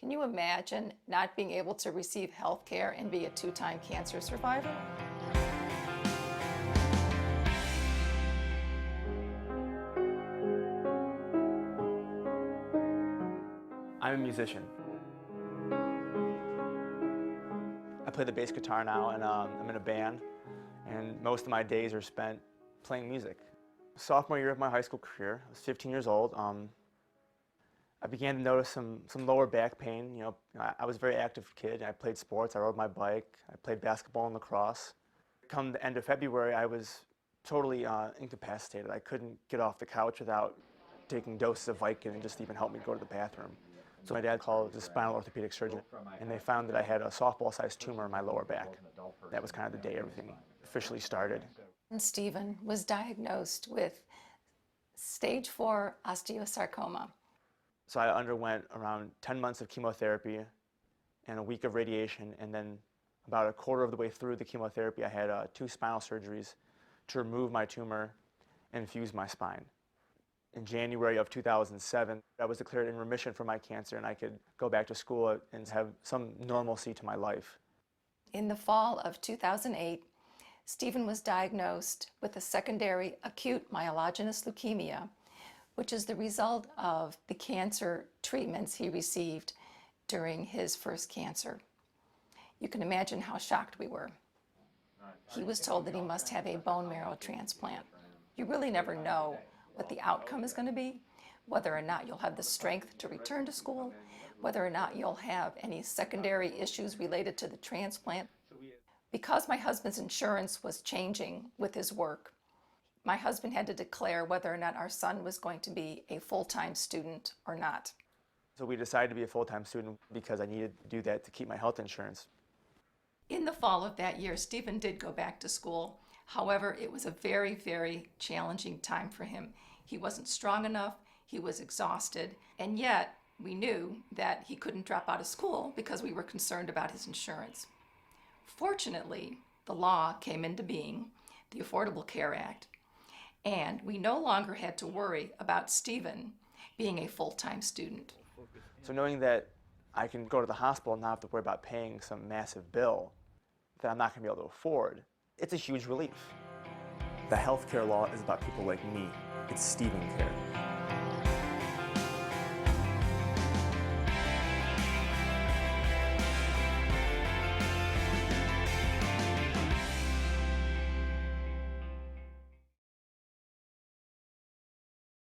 Can you imagine not being able to receive health care and be a two-time cancer survivor? I'm a musician. I play the bass guitar now, and I'm in a band, and most of my days are spent playing music. Sophomore year of my high school career, I was 15 years old. I began to notice some lower back pain. I was a very active kid. I played sports, I rode my bike, I played basketball and lacrosse. Come the end of February, I was totally incapacitated. I couldn't get off the couch without taking doses of Vicodin and just even help me go to the bathroom. So my dad called the spinal orthopedic surgeon, and they found that I had a softball-sized tumor in my lower back. That was kind of the day everything officially started. And Stephen was diagnosed with stage 4 osteosarcoma. So I underwent around 10 months of chemotherapy and a week of radiation, and then about a quarter of the way through the chemotherapy, I had 2 spinal surgeries to remove my tumor and fuse my spine. In January of 2007, I was declared in remission from my cancer, and I could go back to school and have some normalcy to my life. In the fall of 2008, Stephen was diagnosed with a secondary acute myelogenous leukemia, which is the result of the cancer treatments he received during his first cancer. You can imagine how shocked we were. He was told that he must have a bone marrow transplant. You really never know what the outcome is going to be, whether or not you'll have the strength to return to school, whether or not you'll have any secondary issues related to the transplant. Because my husband's insurance was changing with his work, my husband had to declare whether or not our son was going to be a full-time student or not. So we decided to be a full-time student because I needed to do that to keep my health insurance. In the fall of that year, Stephen did go back to school. However, it was a very, very challenging time for him. He wasn't strong enough, he was exhausted, and yet we knew that he couldn't drop out of school because we were concerned about his insurance. Fortunately, the law came into being, the Affordable Care Act, and we no longer had to worry about Stephen being a full-time student. So knowing that I can go to the hospital and not have to worry about paying some massive bill that I'm not going to be able to afford, it's a huge relief. The healthcare law is about people like me. It's Stephen Care.